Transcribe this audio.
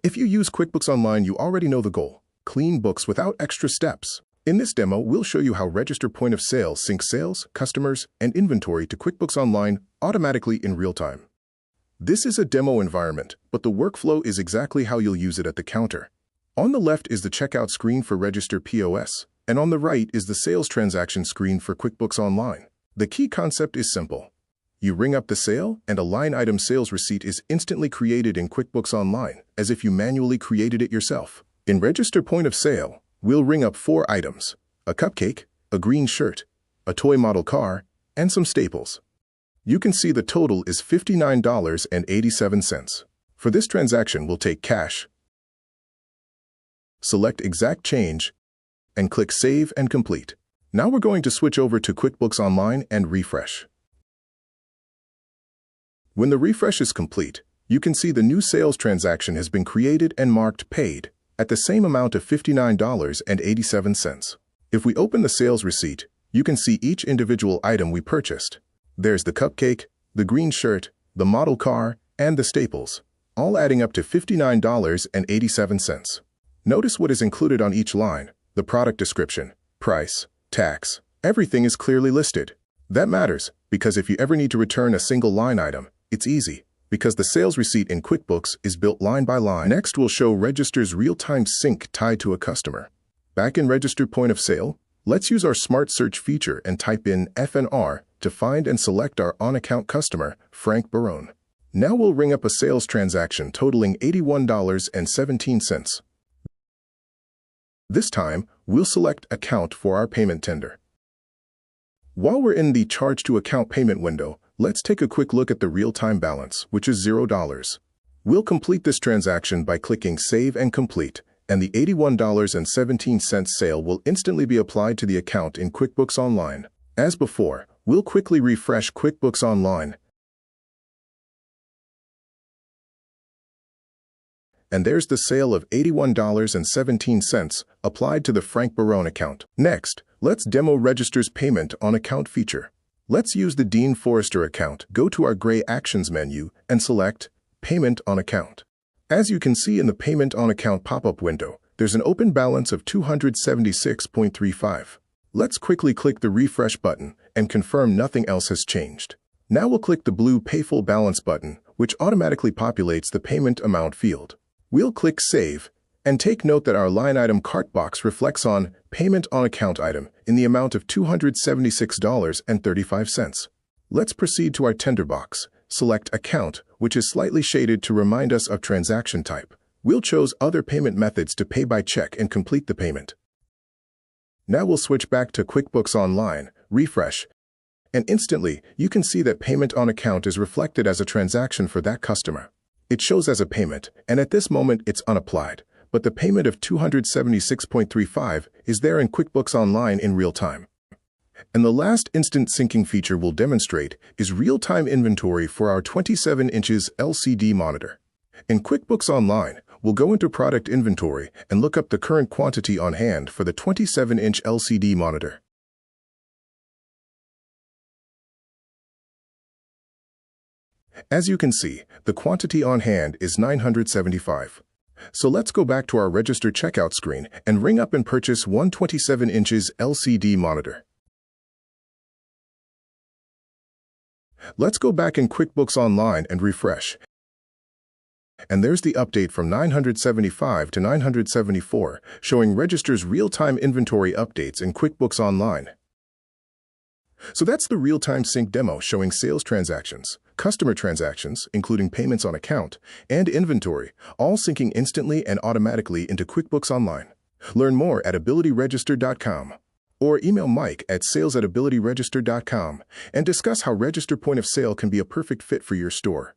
If you use QuickBooks Online, you already know the goal: clean books without extra steps. In this demo, we'll show you how Register Point of Sale syncs sales, customers, and inventory to QuickBooks Online automatically in real time. This is a demo environment, but the workflow is exactly how you'll use it at the counter. On the left is the checkout screen for Register POS, and on the right is the sales transaction screen for QuickBooks Online. The key concept is simple. You ring up the sale, and a line item sales receipt is instantly created in QuickBooks Online, as if you manually created it yourself. In Register Point of Sale, we'll ring up 4 items: a cupcake, a green shirt, a toy model car, and some staples. You can see the total is $59.87. For this transaction, we'll take cash, select Exact Change, and click Save and Complete. Now we're going to switch over to QuickBooks Online and refresh. When the refresh is complete, you can see the new sales transaction has been created and marked Paid at the same amount of $59.87. If we open the sales receipt, you can see each individual item we purchased. There's the cupcake, the green shirt, the model car, and the staples, all adding up to $59.87. Notice what is included on each line: the product description, price, tax. Everything is clearly listed. That matters, because if you ever need to return a single line item, it's easy, because the sales receipt in QuickBooks is built line by line. Next, we'll show Register's real-time sync tied to a customer. Back in Register Point of Sale, let's use our Smart Search feature and type in FNR to find and select our on-account customer, Frank Barone. Now we'll ring up a sales transaction totaling $81.17. This time, we'll select Account for our payment tender. While we're in the Charge to Account payment window, let's take a quick look at the real-time balance, which is $0. We'll complete this transaction by clicking Save and Complete, and the $81.17 sale will instantly be applied to the account in QuickBooks Online. As before, we'll quickly refresh QuickBooks Online, and there's the sale of $81.17 applied to the Frank Barone account. Next, let's demo Register's Payment on Account feature. Let's use the Dean Forrester account. Go to our gray Actions menu and select Payment on Account. As you can see in the Payment on Account pop-up window, there's an open balance of $276.35. Let's quickly click the Refresh button and confirm nothing else has changed. Now we'll click the blue Pay Full Balance button, which automatically populates the payment amount field. We'll click Save, and take note that our line item cart box reflects on Payment on Account item in the amount of $276.35. Let's proceed to our tender box. Select Account, which is slightly shaded to remind us of transaction type. We'll choose Other Payment Methods to pay by check and complete the payment. Now we'll switch back to QuickBooks Online, refresh, and instantly you can see that Payment on Account is reflected as a transaction for that customer. It shows as a payment, and at this moment it's unapplied, but the payment of $276.35 is there in QuickBooks Online in real time. And the last instant syncing feature we'll demonstrate is real-time inventory for our 27 inches LCD monitor. In QuickBooks Online, we'll go into Product Inventory and look up the current quantity on hand for the 27-inch LCD monitor. As you can see, the quantity on hand is 975. So let's go back to our Register checkout screen and ring up and purchase one 27 inches LCD monitor. Let's go back in QuickBooks Online and refresh. And there's the update from 975 to 974, showing Register's real-time inventory updates in QuickBooks Online. So that's the real-time sync demo showing sales transactions, customer transactions, including payments on account, and inventory, all syncing instantly and automatically into QuickBooks Online. Learn more at abilityregister.com or email Mike at sales@abilityregister.com and discuss how Register Point of Sale can be a perfect fit for your store.